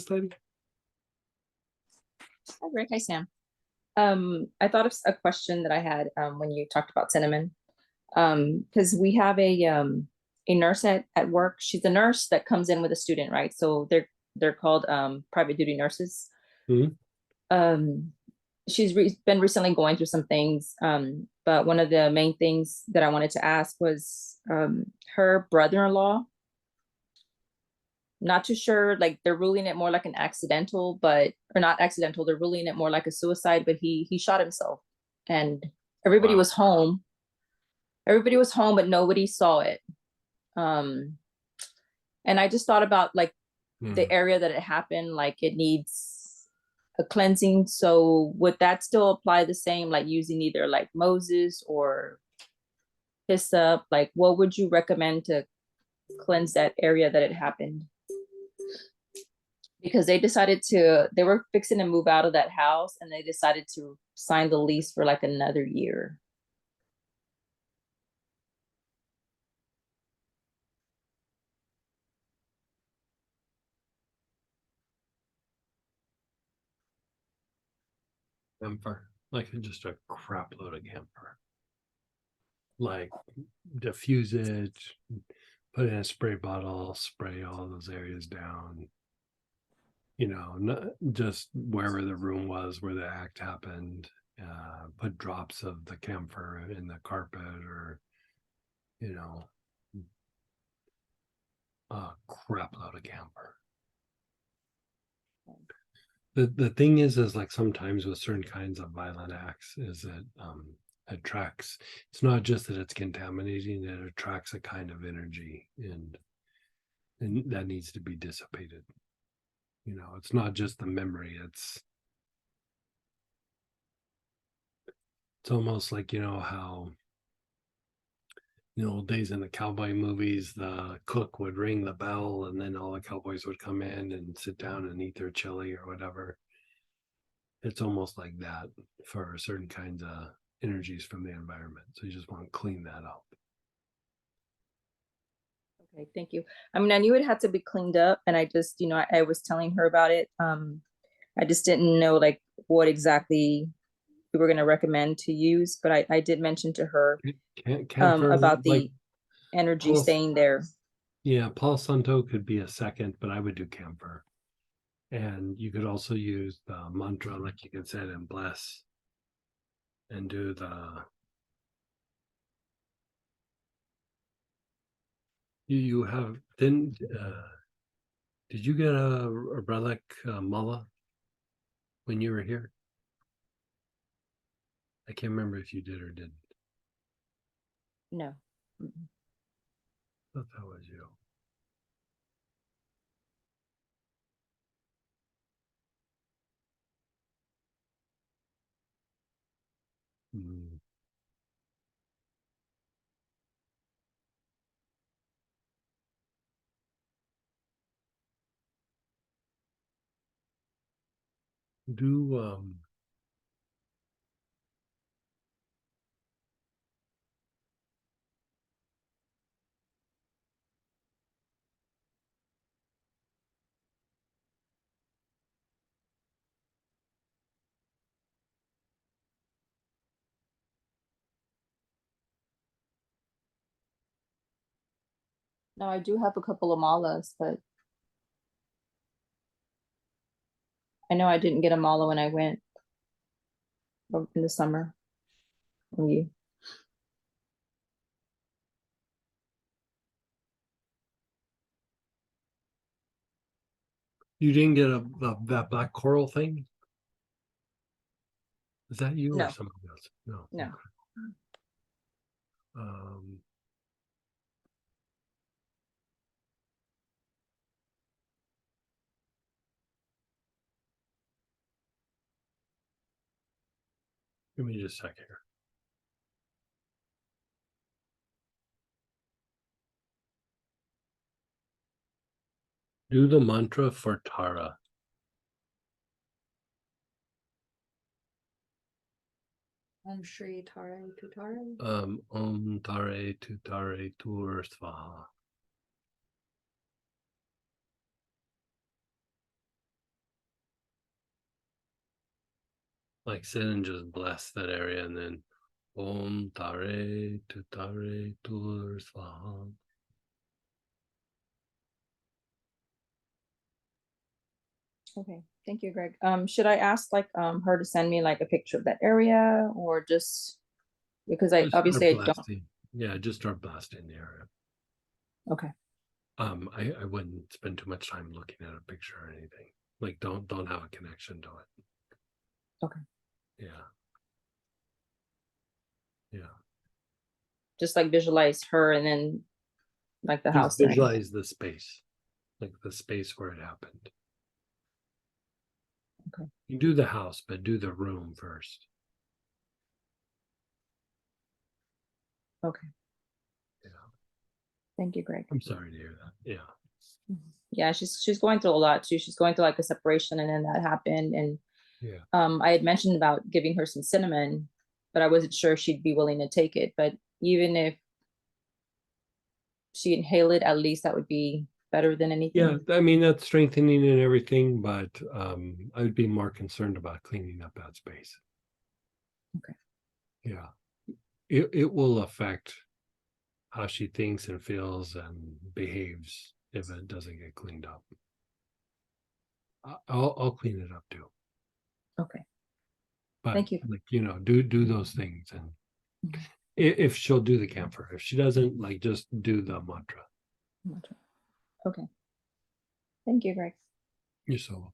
Miss Lady? Hi, Rick. Hi, Sam. I thought of a question that I had when you talked about cinnamon. Because we have a nurse at work. She's a nurse that comes in with a student, right? So they're called private duty nurses. Mhm. Um, she's been recently going through some things. But one of the main things that I wanted to ask was her brother-in-law. Not too sure, like they're ruling it more like an accidental, but or not accidental, they're ruling it more like a suicide, but he shot himself and everybody Wow. was home. Everybody was home, but nobody saw it. Um, and I just thought about like the area that it happened, like it needs a cleansing. So would that still apply the same, like using either like Moses or hyssop? Like what would you recommend to cleanse that area that it happened? Because they were fixing to move out of that house and they decided to sign the lease for like another year. Camphor, like just a crap load of camphor. Like diffuse it, put it in a spray bottle, spray all those areas down. You know, not just wherever the room was where the act happened. Put drops of the camphor in the carpet, or you know, a crap load of camphor. The thing is like sometimes with certain kinds of violent acts is that attracts, it's not just that it's contaminating, it attracts a kind of energy, and that needs to be dissipated. You know, it's not just the memory, it's almost like, you know, how old days in the cowboy movies, the cook would ring the bell and then all the cowboys would come in and sit down and eat their chili or whatever. It's almost like that for certain kinds of energies from the environment. So you just want to clean that up. Okay, thank you. I mean, I knew it had to be cleaned up and I just, I was telling her about it. I just didn't know like what exactly we were going to recommend to use, but I did mention to her Camphor, about like the energy Palo, staying there. yeah, Palo Santo could be a second, but I would do camphor. And you could also use the mantra, like you can say it and bless, and do the. You have didn't did you get a relic mala when you were here? I can't remember if you did or didn't. No. Mm-mm. I thought that was you. Mm. Do No, I do have a couple of malas, but I know I didn't get a mala when I went in the summer from you. you didn't get that black coral thing? Is that you or No, somebody else? No. no. Okay. Um, Give me just a second here. Do the mantra for Tara. Shri Tare Tutare. Om Tare Tutare Tur Svaha. Like sit and just bless that area, and then Om Tare Tutare Tur Swaha. Okay, thank you, Greg. Should I ask like her to send me like a picture of that area, or just because I Just start obviously I don't. blasting. Yeah, just start blasting the area. Okay. I wouldn't spend too much time looking at a picture or anything. Like don't have a connection to it. Okay. Yeah. Yeah. Just like visualize her and then like the Just house there. visualize the space. Like the space where it happened. Okay. You do the house, but do the room first. Okay. Yeah. Thank you, Greg. I'm sorry to hear that. Yeah. Yeah, she's going through a lot too. She's going through like a separation, and then that happened. And Yeah. I had mentioned about giving her some cinnamon, but I wasn't sure she'd be willing to take it. But even if she inhaled it, at least that would be better than anything. Yeah, I mean that's strengthening and everything, but I would be more concerned about cleaning up that space. Okay. Yeah. It will affect how she thinks and feels and behaves if it doesn't get cleaned up. I'll clean it up too. Okay. But Thank you. like do those things, and if she'll do the camphor, if she doesn't, like just do the mantra. Okay. Thank you, Greg. You're so welcome.